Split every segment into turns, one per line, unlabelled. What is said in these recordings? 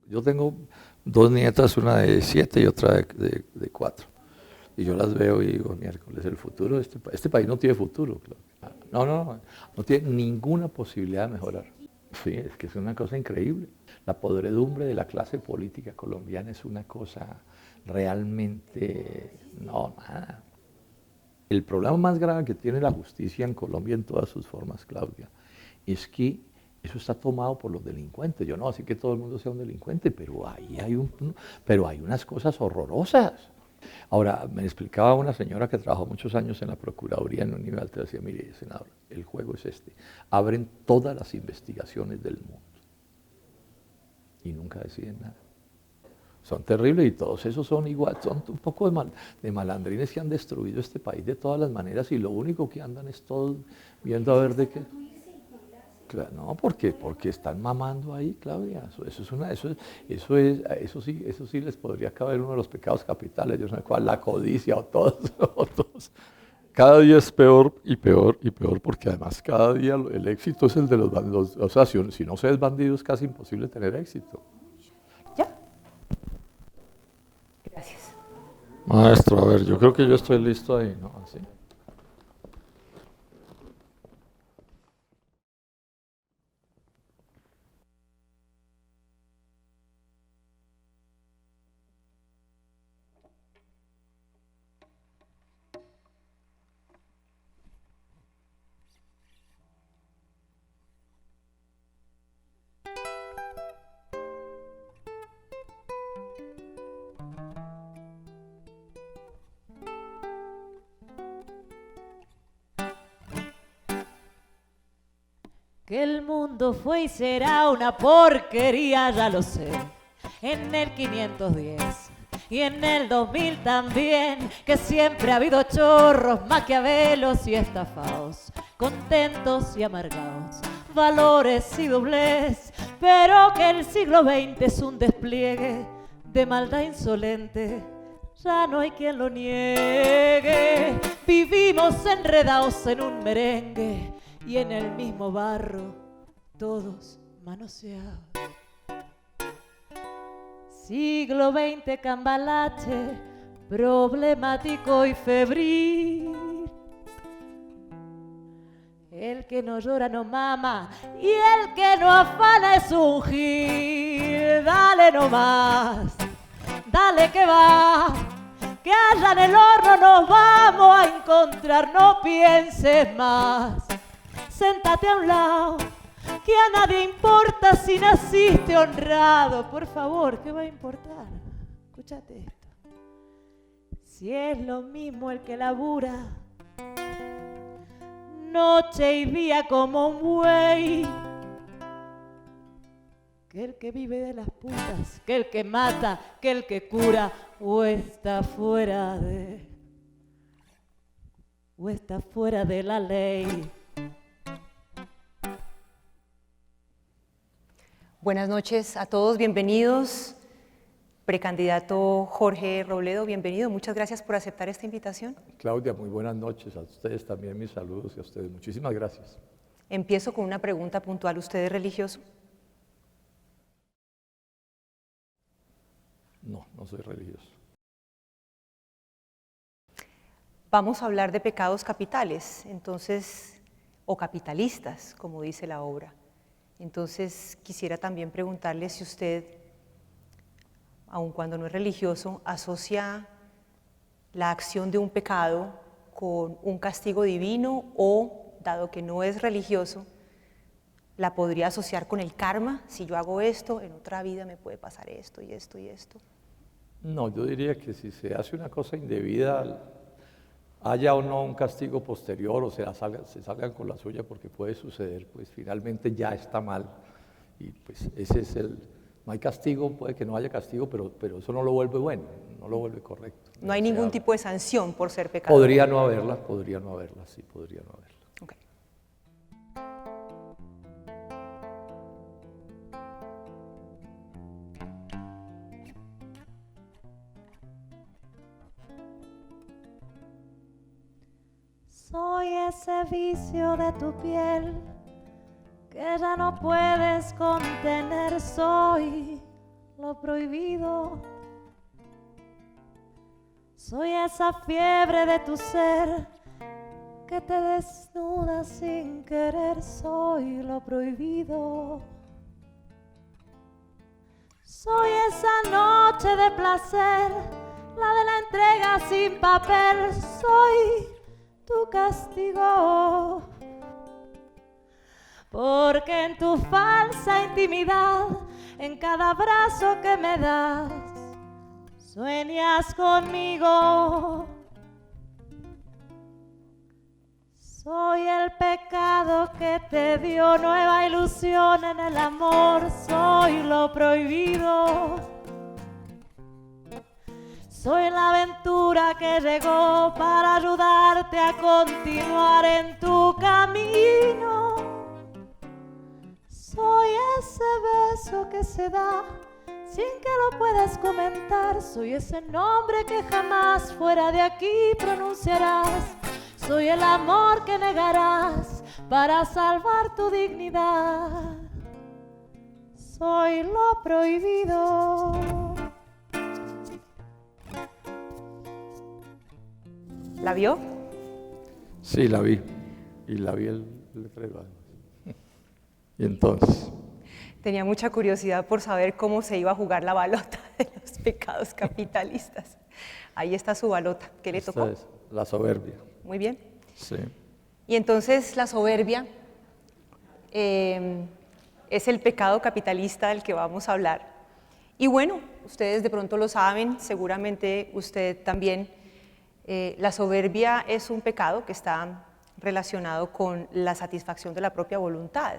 Yo tengo dos nietas, una de 7 y otra de 4. Y yo las veo y digo, miércoles, el futuro, este país no tiene futuro. Claro. No tiene ninguna posibilidad de mejorar. Sí, es que es una cosa increíble. La podredumbre de la clase política colombiana es una cosa realmente, no, nada. El problema más grave que tiene la justicia en Colombia en todas sus formas, Claudia, es que eso está tomado por los delincuentes. Yo no, así que todo el mundo sea un delincuente, pero pero hay unas cosas horrorosas. Ahora, me explicaba una señora que trabajó muchos años en la Procuraduría en un nivel, te decía, mire, senador, el juego es este. Abren todas las investigaciones del mundo y nunca deciden nada. Son terribles y todos esos son igual, son un poco de malandrines que han destruido este país de todas las maneras y lo único que andan es todos viendo a ver de qué. Claro, no, porque están mamando ahí, Claudia. Eso sí les podría caber uno de los pecados capitales, yo no sé cuál, la codicia o todos, o todos. Cada día es peor y peor y peor, porque además cada día el éxito es el de los bandidos. O sea, si no se es bandido es casi imposible tener éxito.
¿Ya? Gracias.
Maestro, a ver, yo creo que yo estoy listo ahí, ¿no? Así.
Que el mundo fue y será una porquería, ya lo sé. En el 510 y en el 2000 también, que siempre ha habido chorros, maquiavelos y estafados, contentos y amargados, valores y doblez, pero que el siglo XX es un despliegue de maldad insolente, ya no hay quien lo niegue. Vivimos enredados en un merengue y en el mismo barro, todos manoseados. Siglo XX cambalache, problemático y febril. El que no llora no mama y el que no afana es un gil. Dale nomás, dale que va, que allá en el horno nos vamos a encontrar, no pienses más. Séntate a un lado, que a nadie importa si naciste honrado. Por favor, ¿qué va a importar? Escúchate esto. Si es lo mismo el que labura noche y día como un buey, que el que vive de las putas, que el que mata, que el que cura, o está fuera de la ley.
Buenas noches a todos, bienvenidos. Precandidato Jorge Robledo, bienvenido. Muchas gracias por aceptar esta invitación.
Claudia, muy buenas noches. A ustedes también mis saludos y a ustedes. Muchísimas gracias.
Empiezo con una pregunta puntual. ¿Usted es religioso?
No, no soy religioso.
Vamos a hablar de pecados capitales, entonces, o capitalistas, como dice la obra. Entonces, quisiera también preguntarle si usted, aun cuando no es religioso, asocia la acción de un pecado con un castigo divino o, dado que no es religioso, la podría asociar con el karma. Si yo hago esto, en otra vida me puede pasar esto y esto y esto.
No, yo diría que si se hace una cosa indebida, haya o no un castigo posterior o se salgan con la suya porque puede suceder, pues finalmente ya está mal. Y pues ese es no hay castigo, puede que no haya castigo, pero eso no lo vuelve bueno, no lo vuelve correcto.
No hay ningún tipo de sanción por ser pecador.
Podría no haberla, sí, podría no haberla.
Okay.
Soy ese vicio de tu piel que ya no puedes contener. Soy lo prohibido. Soy esa fiebre de tu ser que te desnuda sin querer. Soy lo prohibido. Soy esa noche de placer, la de la entrega sin papel. Soy tu castigo. Porque en tu falsa intimidad, en cada abrazo que me das, sueñas conmigo. Soy el pecado que te dio nueva ilusión en el amor. Soy lo prohibido. Soy la aventura que llegó para ayudarte a continuar en tu camino. Soy ese beso que se da sin que lo puedas comentar. Soy ese nombre que jamás fuera de aquí pronunciarás. Soy el amor que negarás para salvar tu dignidad. Soy lo prohibido.
¿La vio?
Sí, la vi. Y la vi el letrero además. Y entonces,
Tenía mucha curiosidad por saber cómo se iba a jugar la balota de los pecados capitalistas. Ahí está su balota. ¿Qué le tocó?
esta es la soberbia.
Muy bien.
Sí.
Y entonces la soberbia es el pecado capitalista del que vamos a hablar. Y bueno, ustedes de pronto lo saben, seguramente usted también. La soberbia es un pecado que está relacionado con la satisfacción de la propia voluntad.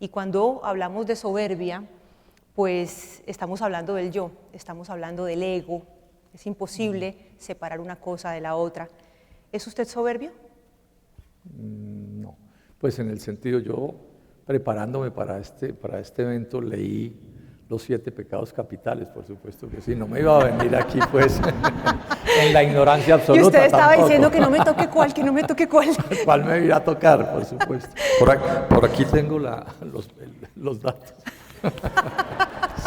Y cuando hablamos de soberbia, pues estamos hablando del yo, estamos hablando del ego. Es imposible separar una cosa de la otra. ¿Es usted soberbio?
No, pues en el sentido, yo preparándome para este evento leí los 7 pecados capitales, por supuesto que sí, no me iba a venir aquí pues en la ignorancia absoluta.
Y usted estaba
tampoco.
diciendo que no me toque cuál, que no me toque cuál.
¿Cuál me irá a tocar, por supuesto? Por aquí tengo los datos.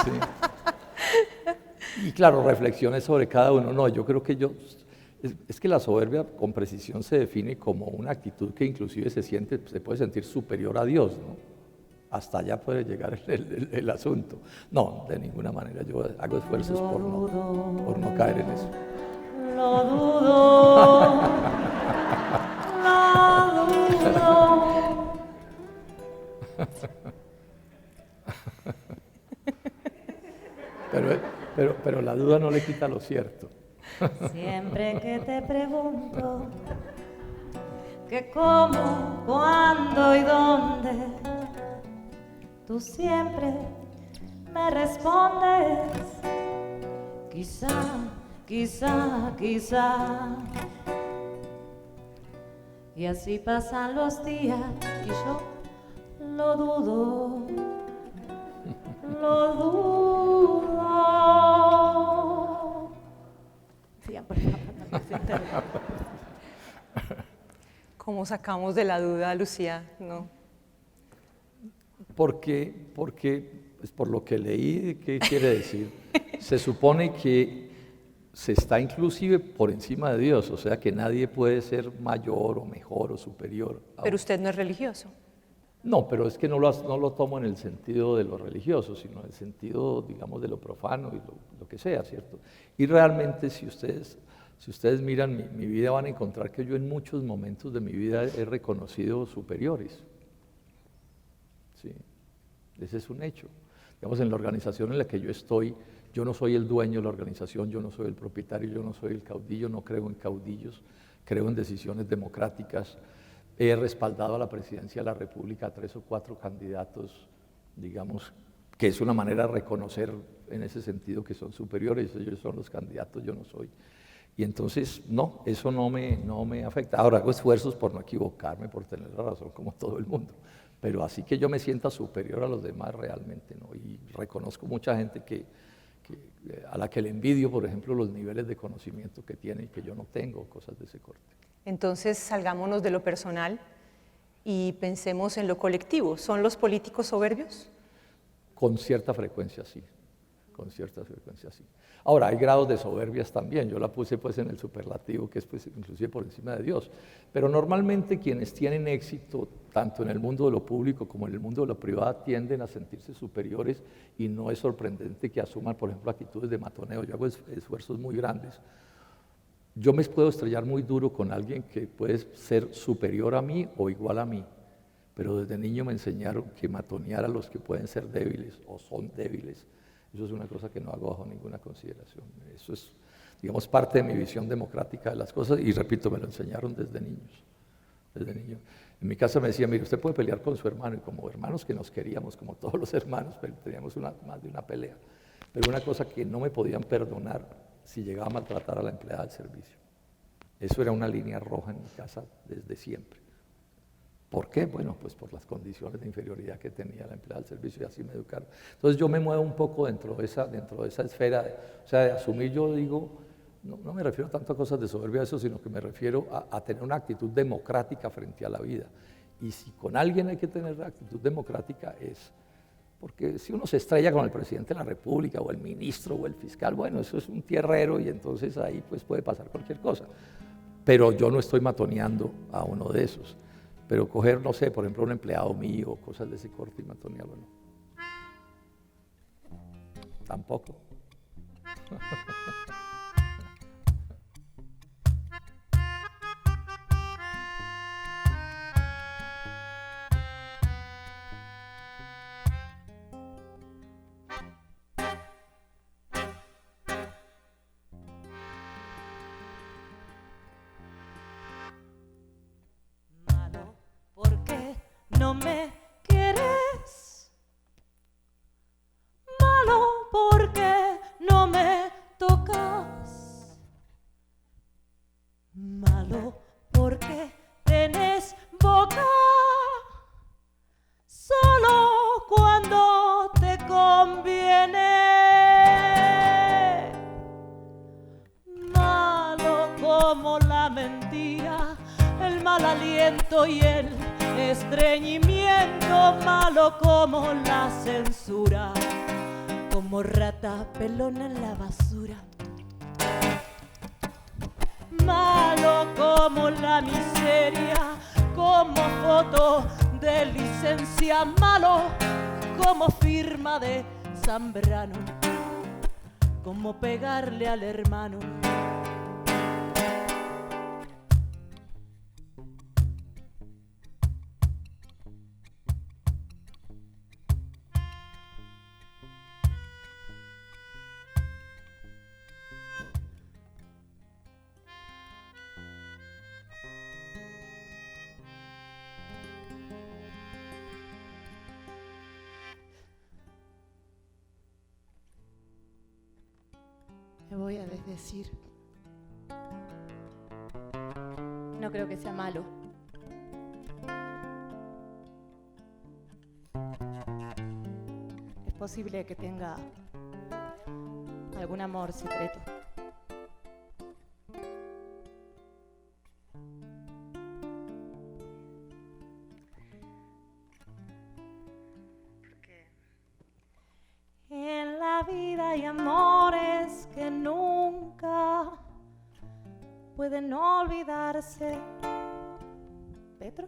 Sí. Y claro, reflexiones sobre cada uno. No, yo creo que es que la soberbia con precisión se define como una actitud que inclusive se puede sentir superior a Dios, ¿no? Hasta allá puede llegar el asunto. No, de ninguna manera. Yo hago esfuerzos por no caer en eso.
Lo dudo. Lo dudo.
Pero la duda no le quita lo cierto.
Siempre que te pregunto que cómo, cuándo y dónde, tú siempre me respondes quizá, quizá, quizá. Y así pasan los días y yo lo dudo, lo dudo. Sigan, por favor, no se interrumpan.
¿Cómo sacamos de la duda, Lucía? No.
Porque pues por lo que leí, ¿qué quiere decir? Se supone que se está inclusive por encima de Dios, o sea que nadie puede ser mayor o mejor o superior.
Pero usted no es religioso.
No, pero es que no lo tomo en el sentido de lo religioso, sino en el sentido, digamos, de lo profano y lo que sea, ¿cierto? Y realmente si ustedes miran mi vida van a encontrar que yo en muchos momentos de mi vida he reconocido superiores. Sí, ese es un hecho. Digamos, en la organización en la que yo estoy, yo no soy el dueño de la organización, yo no soy el propietario, yo no soy el caudillo, no creo en caudillos, creo en decisiones democráticas. He respaldado a la presidencia de la República a 3 o 4 candidatos, digamos, que es una manera de reconocer en ese sentido que son superiores, ellos son los candidatos, yo no soy. Y entonces, no, eso no me afecta. Ahora hago esfuerzos por no equivocarme, por tener la razón como todo el mundo. Pero así que yo me sienta superior a los demás realmente, ¿no? Y reconozco mucha gente a la que le envidio, por ejemplo, los niveles de conocimiento que tiene y que yo no tengo, cosas de ese corte.
Entonces salgámonos de lo personal y pensemos en lo colectivo. ¿Son los políticos soberbios?
Con cierta frecuencia, sí. con cierta frecuencia sí. Ahora, hay grados de soberbias también, yo la puse pues en el superlativo, que es pues inclusive por encima de Dios, pero normalmente quienes tienen éxito, tanto en el mundo de lo público como en el mundo de lo privado, tienden a sentirse superiores y no es sorprendente que asuman, por ejemplo, actitudes de matoneo. Yo hago esfuerzos muy grandes. Yo me puedo estrellar muy duro con alguien que puede ser superior a mí o igual a mí, pero desde niño me enseñaron que matonear a los que pueden ser débiles o son débiles, eso es una cosa que no hago bajo ninguna consideración. Eso es, digamos, parte de mi visión democrática de las cosas y repito, me lo enseñaron desde niños. Desde niño. En mi casa me decía, mire, usted puede pelear con su hermano, y como hermanos que nos queríamos, como todos los hermanos, pero teníamos más de una pelea. Pero una cosa que no me podían perdonar si llegaba a maltratar a la empleada del servicio. Eso era una línea roja en mi casa desde siempre. ¿Por qué? Bueno, pues por las condiciones de inferioridad que tenía la empleada del servicio y así me educaron. Entonces yo me muevo un poco dentro de esa esfera, o sea, de asumir, yo digo, no me refiero tanto a cosas de soberbia, eso, sino que me refiero a tener una actitud democrática frente a la vida. Y si con alguien hay que tener una actitud democrática es, porque si uno se estrella con el presidente de la República o el ministro o el fiscal, bueno, eso es un tierrero y entonces ahí pues puede pasar cualquier cosa. Pero yo no estoy matoneando a uno de esos. Pero coger, no sé, por ejemplo, un empleado mío, cosas de ese corte y matonearlo, no. Tampoco.
Malo, ¿por qué no me quieres? Malo, ¿por qué no me tocas? Malo, ¿por qué tenés boca solo cuando te conviene? Malo como la mentira, el mal aliento y el estreñimiento, malo como la censura, como rata pelona en la basura. Malo como la miseria, como foto de licencia, malo como firma de Zambrano, como pegarle al hermano.
Me voy a desdecir. No creo que sea malo. Es posible que tenga algún amor secreto.
En la vida hay amores que nunca pueden olvidarse. ¿Petro?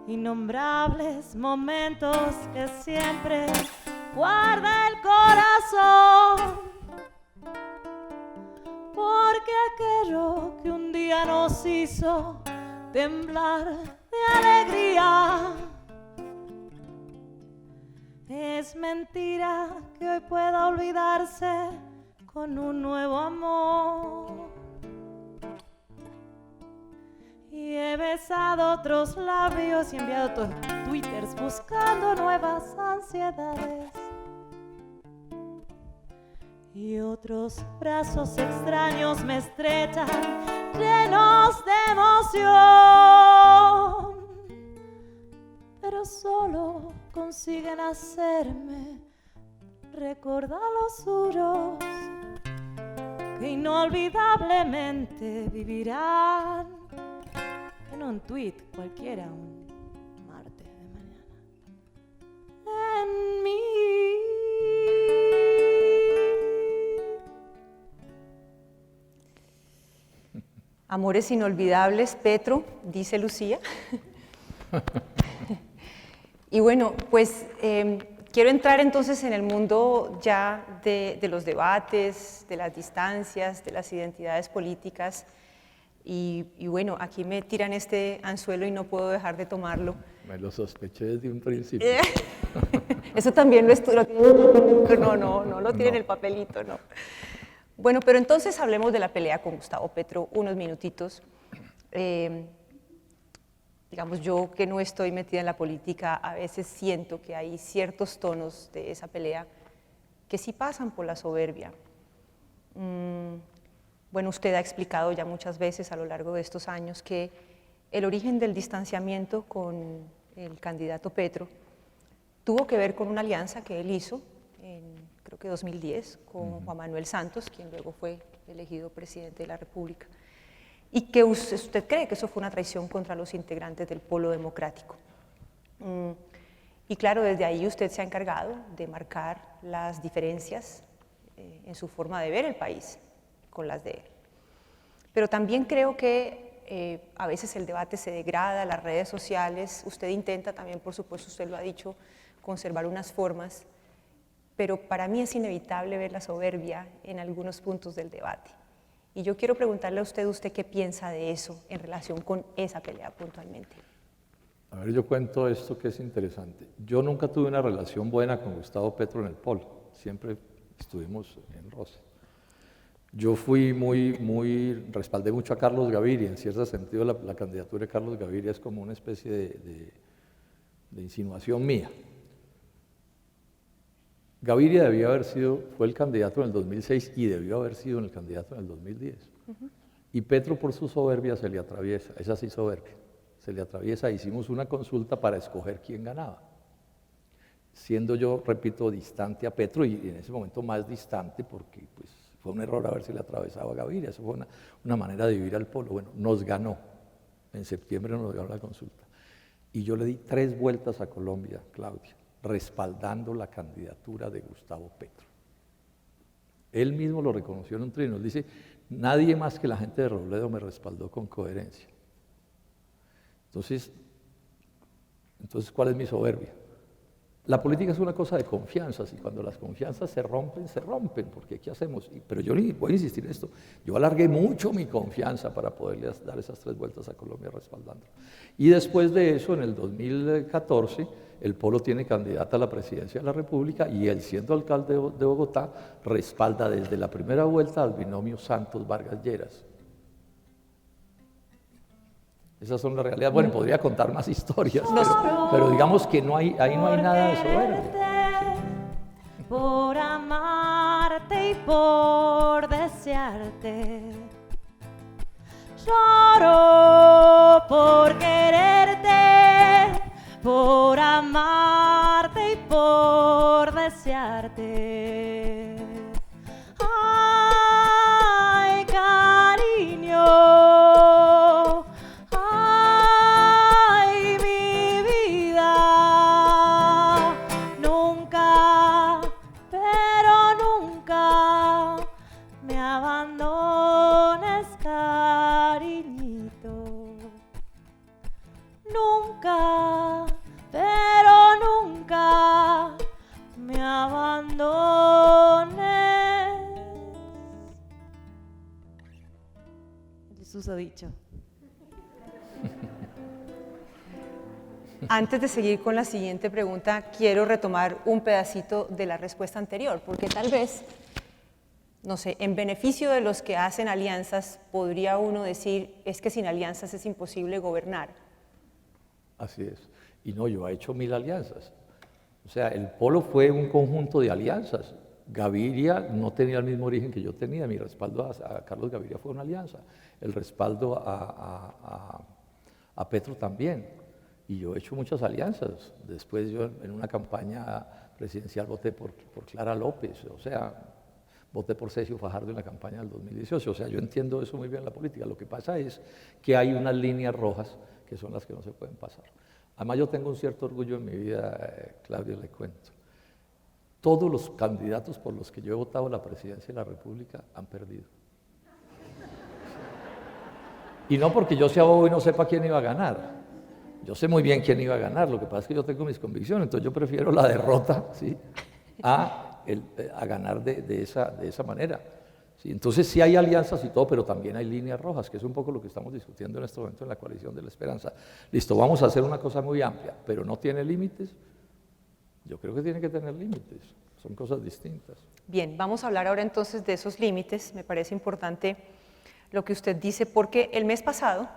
Innombrables momentos que siempre guarda el corazón. Porque aquello que un día nos hizo temblar de alegría, es mentira que hoy pueda olvidarse con un nuevo amor. Y he besado otros labios y enviado otros twitters buscando nuevas ansiedades. Y otros brazos extraños me estrechan, llenos de emoción. Pero solo consiguen hacerme recordar los duros que inolvidablemente vivirán en un tweet cualquiera un martes de mañana en mí.
Amores inolvidables, Petro, dice Lucía. Y bueno, pues quiero entrar entonces en el mundo ya de los debates, de las distancias, de las identidades políticas. Y bueno, aquí me tiran este anzuelo y no puedo dejar de tomarlo.
Me lo sospeché desde un principio.
Eso también lo estudio. No lo tiene en el papelito, no. Bueno, pero entonces hablemos de la pelea con Gustavo Petro unos minutitos. Digamos, yo que no estoy metida en la política, a veces siento que hay ciertos tonos de esa pelea que sí pasan por la soberbia. Bueno, usted ha explicado ya muchas veces a lo largo de estos años que el origen del distanciamiento con el candidato Petro tuvo que ver con una alianza que él hizo en, creo que 2010, con Juan Manuel Santos, quien luego fue elegido presidente de la República, y que usted cree que eso fue una traición contra los integrantes del Polo Democrático. Y claro, desde ahí usted se ha encargado de marcar las diferencias en su forma de ver el país con las de él. Pero también creo que a veces el debate se degrada, las redes sociales, usted intenta también, por supuesto, usted lo ha dicho, conservar unas formas, pero para mí es inevitable ver la soberbia en algunos puntos del debate. Y yo quiero preguntarle a usted qué piensa de eso en relación con esa pelea puntualmente.
A ver, yo cuento esto que es interesante. Yo nunca tuve una relación buena con Gustavo Petro en el Polo, siempre estuvimos en roce. Yo fui respaldé mucho a Carlos Gaviria, en cierto sentido la candidatura de Carlos Gaviria es como una especie de insinuación mía. Gaviria fue el candidato en el 2006 y debió haber sido el candidato en el 2010. Y Petro por su soberbia se le atraviesa, es así soberbia, se le atraviesa, hicimos una consulta para escoger quién ganaba. Siendo yo, repito, distante a Petro y en ese momento más distante porque pues, fue un error haberse le atravesado a Gaviria, eso fue una manera de vivir al Polo. Bueno, nos ganó, en septiembre nos ganó la consulta. Y yo le di 3 vueltas a Colombia, Claudia, respaldando la candidatura de Gustavo Petro. Él mismo lo reconoció en un trino, él dice, nadie más que la gente de Robledo me respaldó con coherencia. Entonces, ¿cuál es mi soberbia? La política es una cosa de confianzas y cuando las confianzas se rompen, porque ¿qué hacemos? Pero yo voy a insistir en esto, yo alargué mucho mi confianza para poderle dar esas 3 vueltas a Colombia respaldando. Y después de eso, en el 2014, el Polo tiene candidata a la presidencia de la República y él, siendo alcalde de Bogotá, respalda desde la primera vuelta al binomio Santos-Vargas Lleras. Esas son las realidades. Bueno, podría contar más historias, pero digamos que ahí no hay nada de soberbia.
Por amarte y por desearte, lloro por quererte, por amarte y por desearte. Ay, cariño. Dicho.
Antes de seguir con la siguiente pregunta, quiero retomar un pedacito de la respuesta anterior, porque tal vez, no sé, en beneficio de los que hacen alianzas, podría uno decir, es que sin alianzas es imposible gobernar.
Así es. Y no, yo he hecho 1000 alianzas. O sea, el Polo fue un conjunto de alianzas. Gaviria no tenía el mismo origen que yo tenía, mi respaldo a Carlos Gaviria fue una alianza, el respaldo a Petro también, y yo he hecho muchas alianzas. Después yo en una campaña presidencial voté por Clara López, o sea, voté por Cesio Fajardo en la campaña del 2018, o sea, yo entiendo eso muy bien en la política. Lo que pasa es que hay unas líneas rojas que son las que no se pueden pasar. Además yo tengo un cierto orgullo en mi vida, Claudia, le cuento. Todos los candidatos por los que yo he votado a la presidencia de la República han perdido. Y no porque yo sea bobo y no sepa quién iba a ganar. Yo sé muy bien quién iba a ganar, lo que pasa es que yo tengo mis convicciones, entonces yo prefiero la derrota, ¿sí?, a ganar de esa manera. ¿Sí? Entonces sí hay alianzas y todo, pero también hay líneas rojas, que es un poco lo que estamos discutiendo en este momento en la coalición de la esperanza. Listo, vamos a hacer una cosa muy amplia, pero no tiene límites. Yo creo que tiene que tener límites, son cosas distintas.
Bien, vamos a hablar ahora entonces de esos límites. Me parece importante lo que usted dice, porque el mes pasado,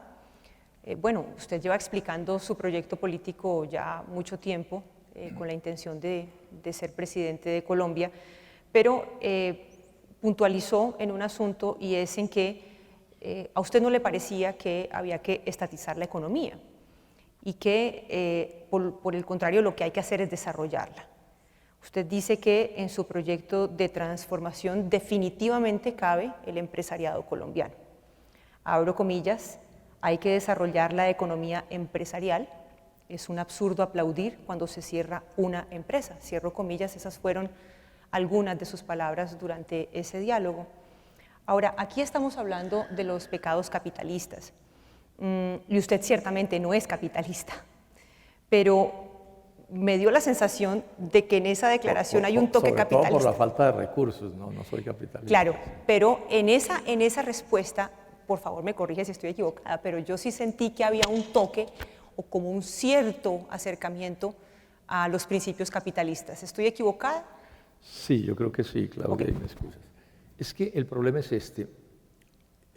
bueno, usted lleva explicando su proyecto político ya mucho tiempo, con la intención de ser presidente de Colombia, pero puntualizó en un asunto, y es en que a usted no le parecía que había que estatizar la economía y que por el contrario lo que hay que hacer es desarrollarla. Usted dice que en su proyecto de transformación definitivamente cabe el empresariado colombiano. Abro comillas, hay que desarrollar la economía empresarial. Es un absurdo aplaudir cuando se cierra una empresa. Cierro comillas, esas fueron algunas de sus palabras durante ese diálogo. Ahora, aquí estamos hablando de los pecados capitalistas. Y usted ciertamente no es capitalista, pero me dio la sensación de que en esa declaración hay un toque
sobre
capitalista.
Todo por la falta de recursos, no soy capitalista.
Claro, pero en esa respuesta, por favor me corrige si estoy equivocada, pero yo sí sentí que había un toque o como un cierto acercamiento a los principios capitalistas. ¿Estoy equivocada?
Sí, yo creo que sí, Claudia,
Okay.
y me excusas. Es que el problema es este.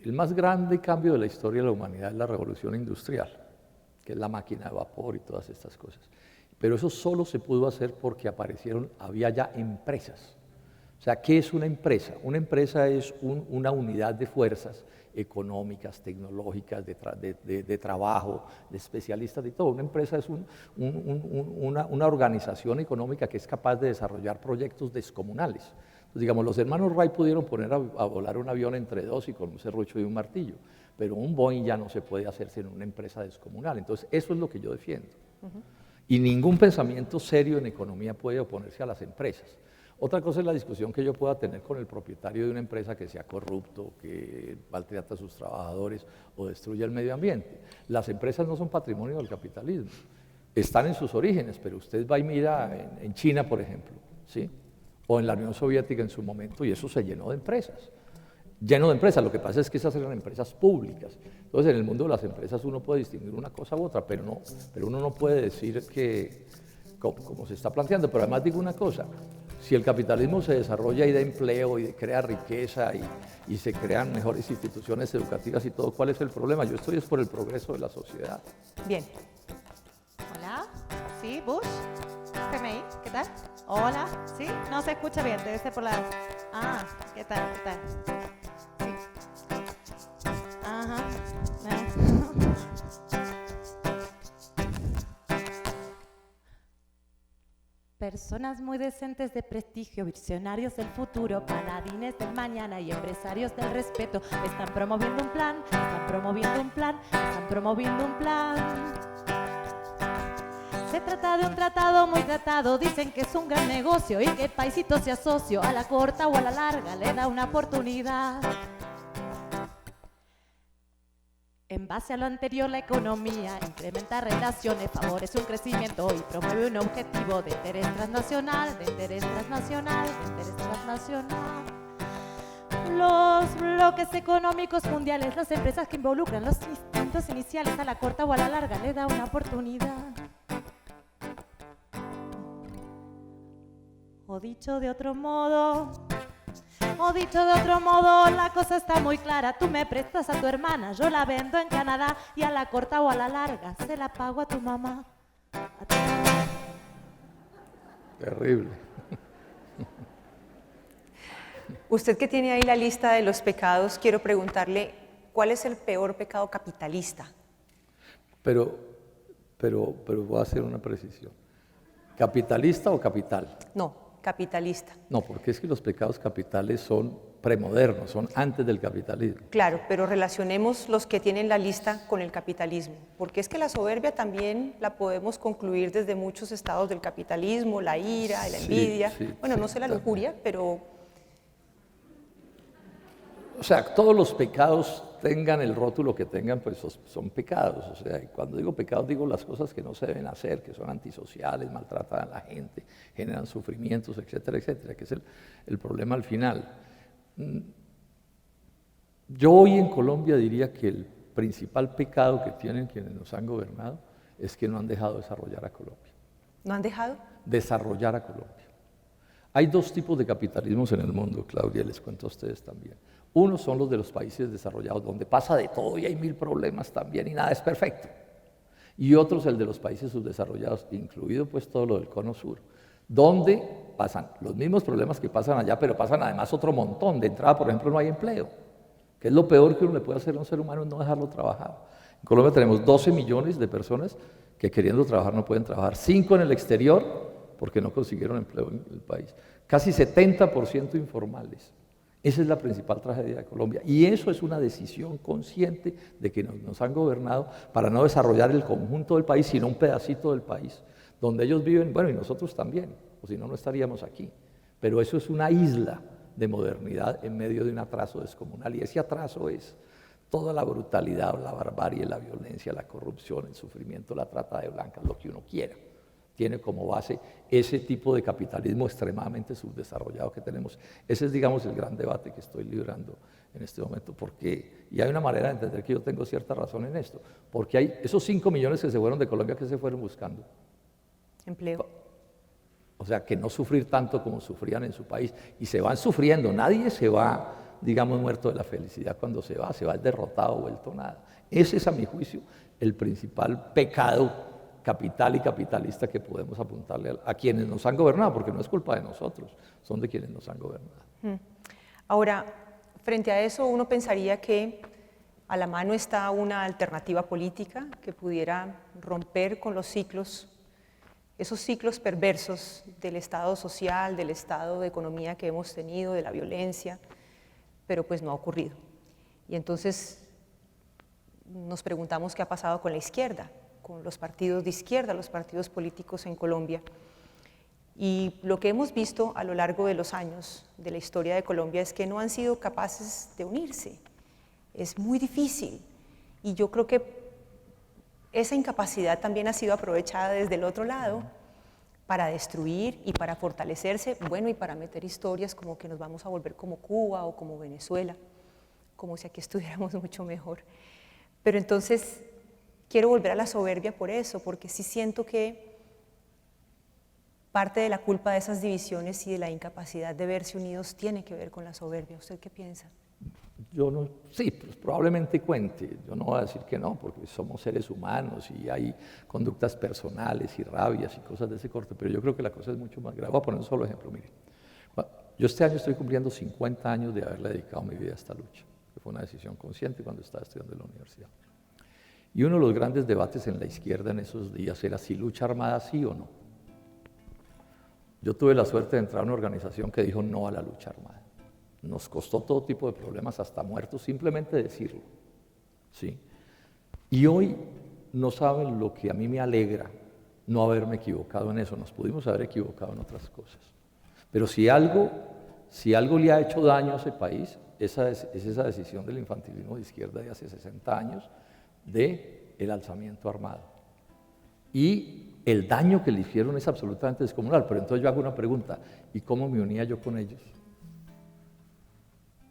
El más grande cambio de la historia de la humanidad es la revolución industrial, que es la máquina de vapor y todas estas cosas. Pero eso solo se pudo hacer porque había ya empresas. O sea, ¿qué es una empresa? Una empresa es una unidad de fuerzas económicas, tecnológicas, de trabajo, de especialistas, de todo. Una empresa es una organización económica que es capaz de desarrollar proyectos descomunales. Entonces, digamos, los hermanos Wright pudieron poner a volar un avión entre dos y con un serrucho y un martillo, pero un Boeing ya no se puede hacerse en una empresa descomunal. Entonces, eso es lo que yo defiendo. Y ningún pensamiento serio en economía puede oponerse a las empresas. Otra cosa es la discusión que yo pueda tener con el propietario de una empresa que sea corrupto, que maltrata a sus trabajadores o destruya el medio ambiente. Las empresas no son patrimonio del capitalismo, están en sus orígenes, pero usted va y mira en China, por ejemplo, ¿sí?, o en la Unión Soviética en su momento, y eso se llenó de empresas. Lleno de empresas, lo que pasa es que esas eran empresas públicas. Entonces, en el mundo de las empresas uno puede distinguir una cosa u otra, pero uno no puede decir que, como se está planteando. Pero además digo una cosa, si el capitalismo se desarrolla y da empleo y crea riqueza y se crean mejores instituciones educativas y todo, ¿cuál es el problema? Yo estoy por el progreso de la sociedad.
Bien.
Hola, ¿sí? ¿Bush? ¿PMI? ¿Qué tal? Hola, ¿sí? No se escucha bien, debe ser por la... Ah, ¿qué tal? ¿Qué tal? Sí. Ajá. Personas muy decentes de prestigio, visionarios del futuro, paladines del mañana y empresarios del respeto están promoviendo un plan, están promoviendo un plan, están promoviendo un plan. Se trata de un tratado muy tratado, dicen que es un gran negocio y que Paisito se asoció, a la corta o a la larga le da una oportunidad. En base a lo anterior, la economía incrementa relaciones, favorece un crecimiento y promueve un objetivo de interés transnacional, de interés transnacional, de interés transnacional. Los bloques económicos mundiales, las empresas que involucran los instintos iniciales, a la corta o a la larga le da una oportunidad. O dicho de otro modo, la cosa está muy clara. Tú me prestas a tu hermana, yo la vendo en Canadá y a la corta o a la larga se la pago a tu mamá.
Terrible.
Usted que tiene ahí la lista de los pecados, quiero preguntarle, ¿cuál es el peor pecado capitalista?
Pero voy a hacer una precisión. ¿Capitalista o capital?
No, capitalista.
No, porque es que los pecados capitales son premodernos, son antes del capitalismo.
Claro, pero relacionemos los que tienen la lista con el capitalismo, porque es que la soberbia también la podemos concluir desde muchos estados del capitalismo, la ira, la envidia, bueno, no sé la lujuria, pero...
O sea, todos los pecados tengan el rótulo que tengan, pues son pecados. O sea, y cuando digo pecados, digo las cosas que no se deben hacer, que son antisociales, maltratan a la gente, generan sufrimientos, etcétera, etcétera, que es el problema al final. Yo hoy en Colombia diría que el principal pecado que tienen quienes nos han gobernado es que no han dejado desarrollar a Colombia.
¿No han dejado?
Desarrollar a Colombia. Hay dos tipos de capitalismos en el mundo, Claudia, les cuento a ustedes también. Uno son los de los países desarrollados, donde pasa de todo y hay mil problemas también y nada es perfecto. Y otro es el de los países subdesarrollados, incluido pues todo lo del cono sur, donde pasan los mismos problemas que pasan allá, pero pasan además otro montón. De entrada, por ejemplo, no hay empleo, que es lo peor que uno le puede hacer a un ser humano, es no dejarlo trabajar. En Colombia tenemos 12 millones de personas que queriendo trabajar no pueden trabajar, 5 en el exterior porque no consiguieron empleo en el país, casi 70% informales. Esa es la principal tragedia de Colombia y eso es una decisión consciente de que nos han gobernado para no desarrollar el conjunto del país, sino un pedacito del país, donde ellos viven, bueno, y nosotros también, o si no, no estaríamos aquí. Pero eso es una isla de modernidad en medio de un atraso descomunal y ese atraso es toda la brutalidad, la barbarie, la violencia, la corrupción, el sufrimiento, la trata de blancas, lo que uno quiera. Tiene como base ese tipo de capitalismo extremadamente subdesarrollado que tenemos. Ese es, digamos, el gran debate que estoy librando en este momento, porque, y hay una manera de entender que yo tengo cierta razón en esto, porque hay esos 5 millones que se fueron de Colombia, que se fueron buscando.
Empleo.
O sea, que no sufrir tanto como sufrían en su país, y se van sufriendo, nadie se va, digamos, muerto de la felicidad cuando se va derrotado, vuelto nada. Ese es, a mi juicio, el principal pecado capital y capitalista que podemos apuntarle a quienes nos han gobernado, porque no es culpa de nosotros, son de quienes nos han gobernado.
Ahora, frente a eso, uno pensaría que a la mano está una alternativa política que pudiera romper con los ciclos, esos ciclos perversos del estado social, del estado de economía que hemos tenido, de la violencia, pero pues no ha ocurrido. Y entonces nos preguntamos qué ha pasado con la izquierda, con los partidos de izquierda, los partidos políticos en Colombia. Y lo que hemos visto a lo largo de los años de la historia de Colombia es que no han sido capaces de unirse. Es muy difícil. Y yo creo que esa incapacidad también ha sido aprovechada desde el otro lado para destruir y para fortalecerse, bueno, y para meter historias como que nos vamos a volver como Cuba o como Venezuela, como si aquí estuviéramos mucho mejor. Pero entonces quiero volver a la soberbia por eso, porque sí siento que parte de la culpa de esas divisiones y de la incapacidad de verse unidos tiene que ver con la soberbia. ¿Usted qué piensa?
Yo no, sí, pues probablemente cuente, yo no voy a decir que no, porque somos seres humanos y hay conductas personales y rabias y cosas de ese corte, pero yo creo que la cosa es mucho más grave. Voy a poner un solo ejemplo, mire. Yo este año estoy cumpliendo 50 años de haberle dedicado mi vida a esta lucha, que fue una decisión consciente cuando estaba estudiando en la universidad. Y uno de los grandes debates en la izquierda en esos días era si lucha armada sí o no. Yo tuve la suerte de entrar a una organización que dijo no a la lucha armada. Nos costó todo tipo de problemas, hasta muertos, simplemente decirlo. ¿Sí? Y hoy no saben lo que a mí me alegra no haberme equivocado en eso. Nos pudimos haber equivocado en otras cosas. Pero si algo le ha hecho daño a ese país, es esa decisión del infantilismo de izquierda de hace 60 años, del alzamiento armado. Y el daño que le hicieron es absolutamente descomunal. Pero entonces yo hago una pregunta, ¿y cómo me unía yo con ellos?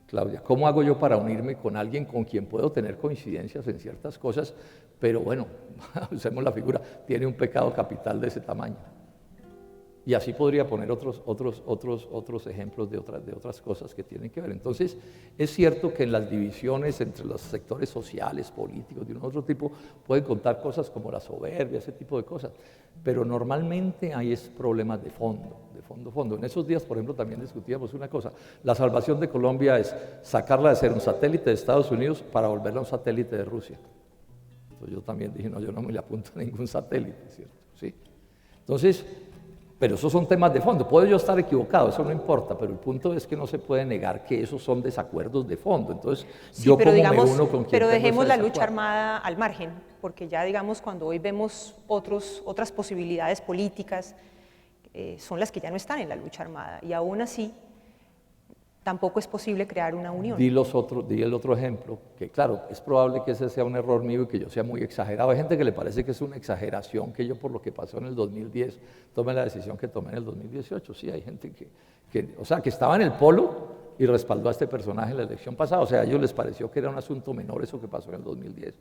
Claudia, ¿cómo hago yo para unirme con alguien con quien puedo tener coincidencias en ciertas cosas, pero bueno, usemos la figura, tiene un pecado capital de ese tamaño? Y así podría poner otros ejemplos de otras cosas que tienen que ver. Entonces, es cierto que en las divisiones entre los sectores sociales, políticos, de un otro tipo, pueden contar cosas como la soberbia, ese tipo de cosas, pero normalmente hay problemas de fondo. En esos días, por ejemplo, también discutíamos una cosa. La salvación de Colombia es sacarla de ser un satélite de Estados Unidos para volverla un satélite de Rusia. Entonces yo también dije, no, yo no me le apunto a ningún satélite, ¿cierto? ¿Sí? Entonces, pero esos son temas de fondo. Puedo yo estar equivocado, eso no importa, pero el punto es que no se puede negar que esos son desacuerdos de fondo. Entonces,
sí,
yo
pero
como
digamos,
me uno con quien
pero
tengo
dejemos
ese
la lucha
desacuerdo.
armada al margen, porque ya digamos cuando hoy vemos otras posibilidades políticas, son las que ya no están en la lucha armada. Y aún así, tampoco es posible crear una unión.
Di el otro ejemplo, que claro, es probable que ese sea un error mío y que yo sea muy exagerado. Hay gente que le parece que es una exageración que yo por lo que pasó en el 2010 tome la decisión que tomé en el 2018. Sí, hay gente o sea, que estaba en el polo y respaldó a este personaje en la elección pasada. O sea, a ellos les pareció que era un asunto menor eso que pasó en el 2010.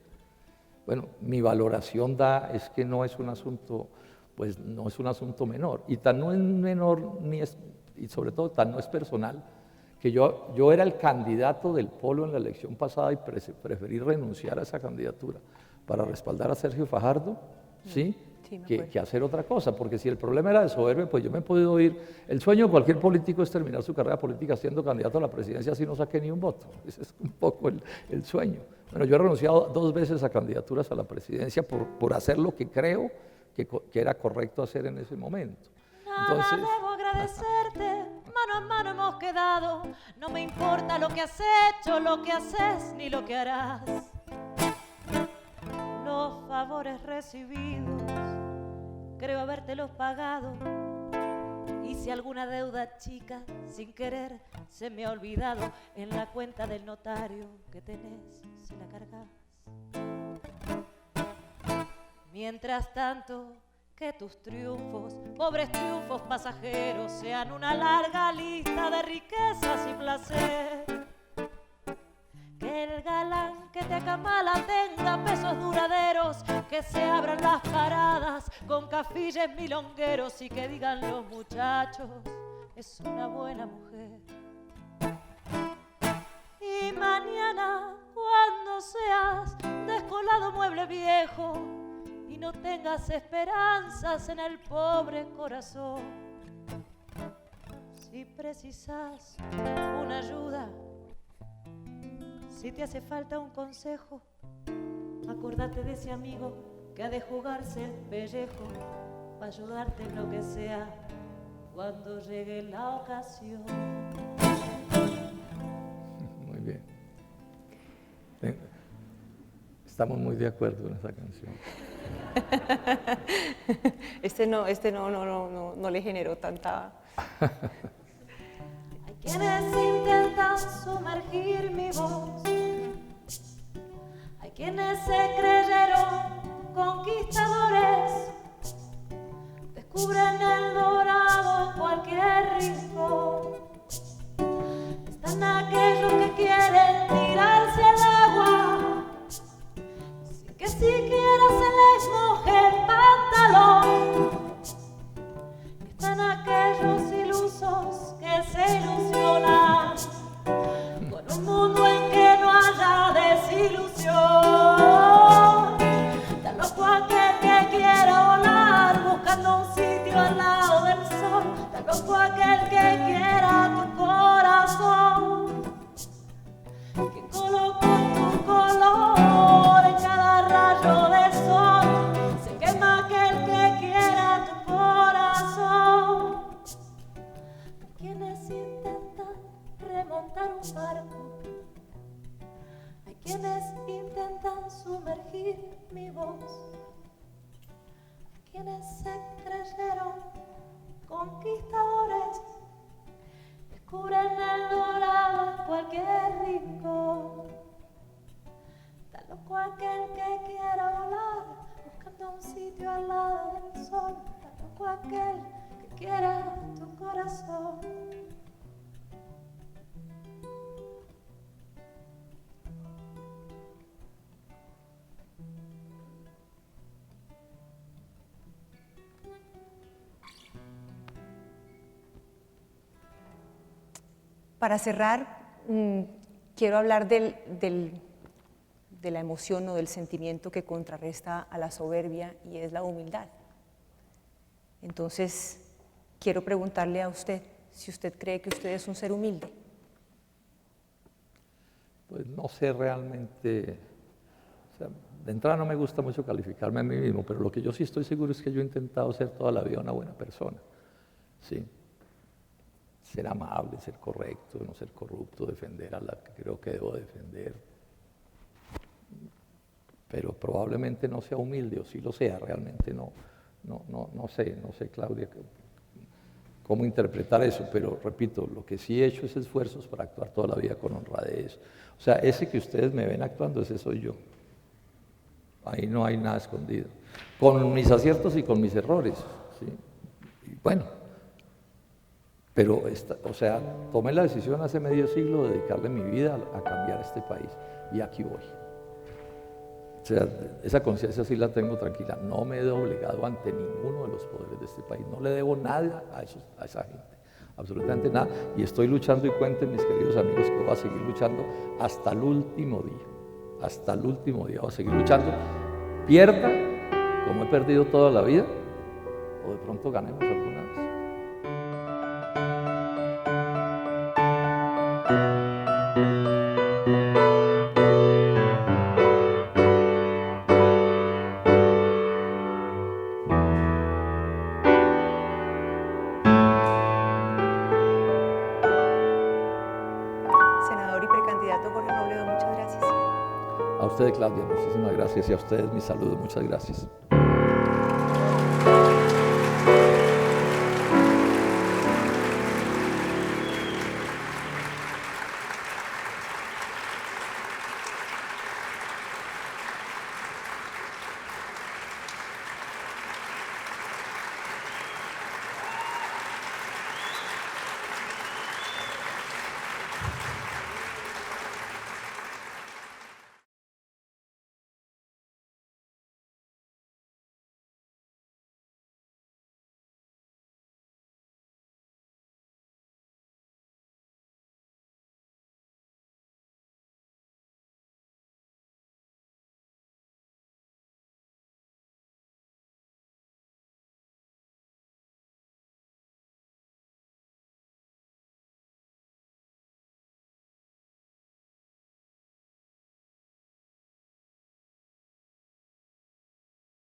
Bueno, mi valoración es que no es un asunto, pues no es un asunto menor. Y tan no es menor, y sobre todo tan no es personal, que yo era el candidato del polo en la elección pasada y preferí renunciar a esa candidatura para respaldar a Sergio Fajardo, ¿sí? Que hacer otra cosa, porque si el problema era de soberbia, pues yo me he podido ir. El sueño de cualquier político es terminar su carrera política siendo candidato a la presidencia así no saque ni un voto. Ese es un poco el sueño. Bueno, yo he renunciado 2 veces a candidaturas a la presidencia por hacer lo que creo que era correcto hacer en ese momento.
Nada debo agradecerte, mano en mano hemos quedado. No me importa lo que has hecho, lo que haces, ni lo que harás. Los favores recibidos, creo habértelos pagado. Y si alguna deuda chica, sin querer, se me ha olvidado, en la cuenta del notario que tenés, si la cargas. Mientras tanto, que tus triunfos, pobres triunfos pasajeros, sean una larga lista de riquezas y placer. Que el galán que te acamala tenga pesos duraderos, que se abran las paradas con cafilles milongueros y que digan los muchachos, es una buena mujer. Y mañana, cuando seas descolado mueble viejo, y no tengas esperanzas en el pobre corazón, si precisas una ayuda, si te hace falta un consejo, acordate de ese amigo que ha de jugarse el pellejo para ayudarte en lo que sea cuando llegue la ocasión.
Muy bien. Estamos muy de acuerdo en esa canción.
Este no le generó tanta...
Hay quienes intentan sumergir mi voz, hay quienes se creyeron conquistadores, descubren el dorado en cualquier rincón. Están aquellos que quieren tirarse al agua sin que siquiera se les moje el pantalón. Están aquellos ilusos que se ilusionan con un mundo en que no haya desilusión. Tan loco aquel que quiera volar buscando un sitio al lado del sol. Tan loco aquel que quiera tu corazón, que colocó tu color en cada rayo de sol. Se quema aquel que quiera tu corazón. Quienes intentan remontar un barco, hay quienes intentan sumergir mi voz, hay quienes se creyeron conquistadores, descubren el dorado en cualquier rincón. Tan loco aquel que quiera volar buscando un sitio al lado del sol. Tan loco aquel que quiera tu corazón.
Para cerrar, quiero hablar de la emoción o del sentimiento que contrarresta a la soberbia, y es la humildad. Entonces, quiero preguntarle a usted si usted cree que usted es un ser humilde.
Pues no sé realmente, o sea, de entrada no me gusta mucho calificarme a mí mismo, pero lo que yo sí estoy seguro es que yo he intentado ser toda la vida una buena persona, ¿sí? Ser amable, ser correcto, no ser corrupto, defender a la que creo que debo defender. Pero probablemente no sea humilde, o sí lo sea, realmente no sé, Claudia. cómo interpretar eso, pero repito, lo que sí he hecho es esfuerzos para actuar toda la vida con honradez. O sea, ese que ustedes me ven actuando, ese soy yo. Ahí no hay nada escondido. Con mis aciertos y con mis errores, ¿sí? Y bueno, pero, o sea, tomé la decisión hace medio siglo de dedicarle mi vida a cambiar este país y aquí voy. O sea, esa conciencia sí la tengo tranquila. No me he doblegado ante ninguno de los poderes de este país. No le debo nada a esa gente, absolutamente nada. Y estoy luchando y cuenten, mis queridos amigos, que voy a seguir luchando hasta el último día. Hasta el último día voy a seguir luchando. Pierda, como he perdido toda la vida, o de pronto ganemos alguna vez.
Senador y precandidato Jorge Robledo, muchas gracias.
A usted, Claudia, muchísimas gracias y a ustedes mi saludo, muchas gracias.